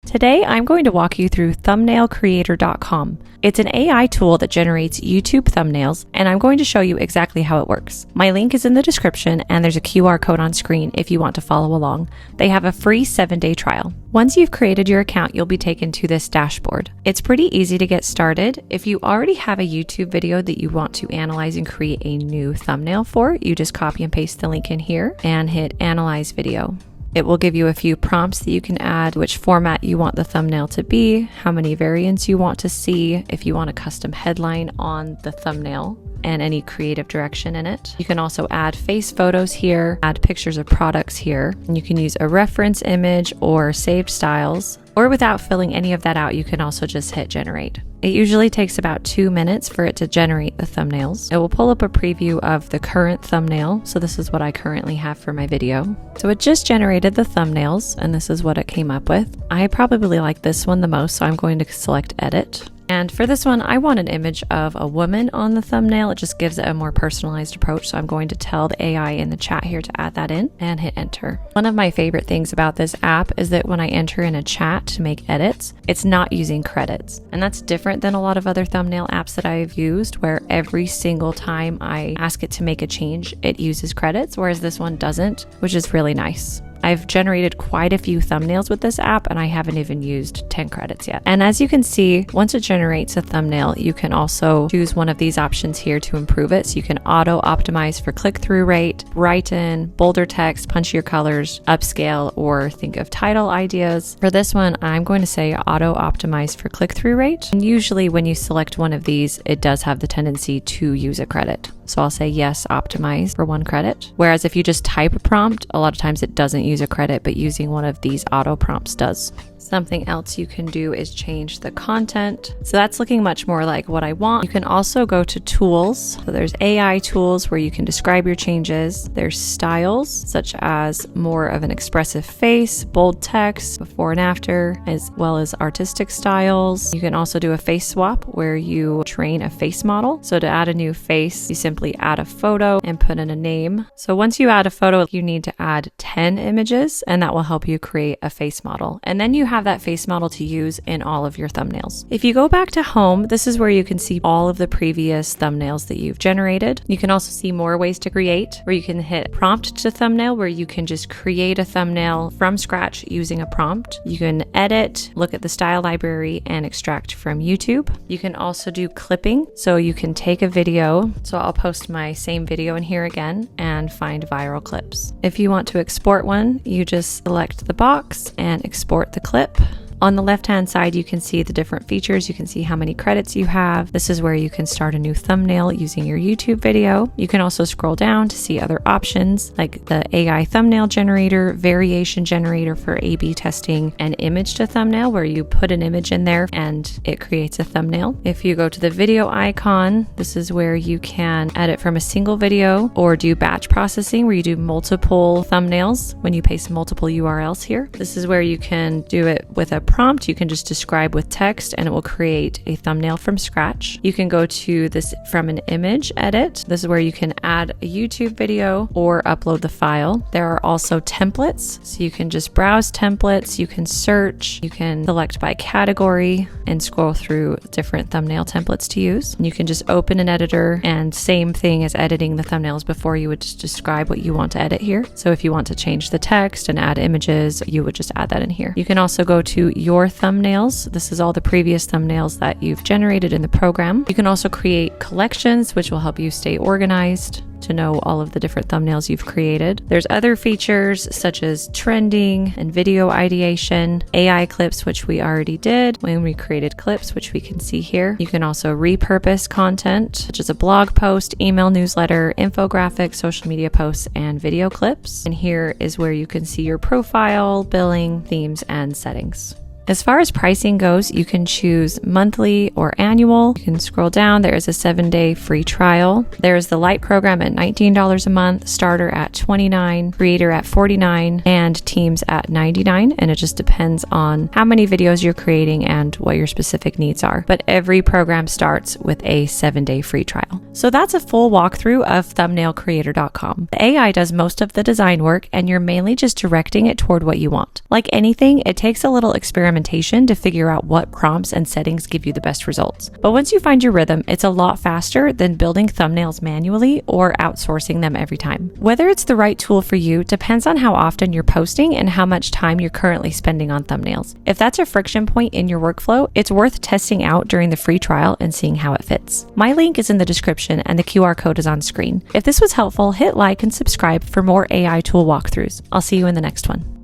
Today, I'm going to walk you through thumbnailcreator.com. It's an AI tool that generates YouTube thumbnails, and I'm going to show you exactly how it works. My link is in the description, and there's a QR code on screen if you want to follow along. They have a free 7-day trial. Once you've created your account, you'll be taken to this dashboard. It's pretty easy to get started. If you already have a YouTube video that you want to analyze and create a new thumbnail for, you just copy and paste the link in here and hit Analyze Video. It will give you a few prompts that you can add, which format you want the thumbnail to be, how many variants you want to see, if you want a custom headline on the thumbnail, and any creative direction in it. You can also add face photos here, add pictures of products here, and you can use a reference image or saved styles. Or without filling any of that out, you can also just hit generate. It usually takes about 2 minutes for it to generate the thumbnails. It will pull up a preview of the current thumbnail. So this is what I currently have for my video. So it just generated the thumbnails, and this is what it came up with. I probably like this one the most, so I'm going to select edit. And for this one, I want an image of a woman on the thumbnail. It just gives it a more personalized approach. So I'm going to tell the AI in the chat here to add that in and hit enter. One of my favorite things about this app is that when I enter in a chat to make edits, it's not using credits. And that's different than a lot of other thumbnail apps that I've used, where every single time I ask it to make a change, it uses credits, whereas this one doesn't, which is really nice. I've generated quite a few thumbnails with this app, and I haven't even used 10 credits yet. And as you can see, once it generates a thumbnail, you can also choose one of these options here to improve it. So you can auto optimize for click-through rate, brighten, bolder text, punchier colors, upscale, or think of title ideas. For this one, I'm going to say auto optimize for click-through rate. And usually when you select one of these, it does have the tendency to use a credit. So I'll say yes, optimize for 1 credit. Whereas if you just type a prompt, a lot of times it doesn't use a credit, but using one of these auto prompts does. Something else you can do is change the content. So that's looking much more like what I want. You can also go to tools. So there's AI tools where you can describe your changes. There's styles, such as more of an expressive face, bold text, before and after, as well as artistic styles. You can also do a face swap where you train a face model. So to add a new face, you simply add a photo and put in a name. So once you add a photo, you need to add 10 images, and that will help you create a face model. And then you have that face model to use in all of your thumbnails. If you go back to home, this is where you can see all of the previous thumbnails that you've generated. You can also see more ways to create, where you can hit prompt to thumbnail, where you can just create a thumbnail from scratch using a prompt. You can edit, look at the style library, and extract from YouTube. You can also do clipping, so you can take a video. So I'll post my same video in here again and find viral clips. If you want to export one, you just select the box and export the clip. On the left-hand side, you can see the different features. You can see how many credits you have. This is where you can start a new thumbnail using your YouTube video. You can also scroll down to see other options like the AI thumbnail generator, variation generator for A/B testing, and image to thumbnail, where you put an image in there and it creates a thumbnail. If you go to the video icon, this is where you can edit from a single video or do batch processing, where you do multiple thumbnails when you paste multiple URLs here. This is where you can do it with a prompt. You can just describe with text and it will create a thumbnail from scratch. You can go to this from an image edit. This is where you can add a YouTube video or upload the file. There are also templates. So you can just browse templates. You can search. You can select by category and scroll through different thumbnail templates to use. And you can just open an editor, and same thing as editing the thumbnails before, you would just describe what you want to edit here. So if you want to change the text and add images, you would just add that in here. You can also go to your thumbnails. This is all the previous thumbnails that you've generated in the program. You can also create collections, which will help you stay organized to know all of the different thumbnails you've created. There's other features such as trending and video ideation, AI clips, which we already did when we created clips, which we can see here. You can also repurpose content, such as a blog post, email newsletter, infographics, social media posts, and video clips. And here is where you can see your profile, billing, themes, and settings. As far as pricing goes, you can choose monthly or annual. You can scroll down. There is a 7-day free trial. There is the Lite program at $19 a month, Starter at $29, Creator at $49, and Teams at $99. And it just depends on how many videos you're creating and what your specific needs are. But every program starts with a 7-day free trial. So that's a full walkthrough of thumbnailcreator.com. The AI does most of the design work, and you're mainly just directing it toward what you want. Like anything, it takes a little experimentation experimentation to figure out what prompts and settings give you the best results. But once you find your rhythm, it's a lot faster than building thumbnails manually or outsourcing them every time. Whether it's the right tool for you depends on how often you're posting and how much time you're currently spending on thumbnails. If that's a friction point in your workflow, it's worth testing out during the free trial and seeing how it fits. My link is in the description and the QR code is on screen. If this was helpful, hit like and subscribe for more AI tool walkthroughs. I'll see you in the next one.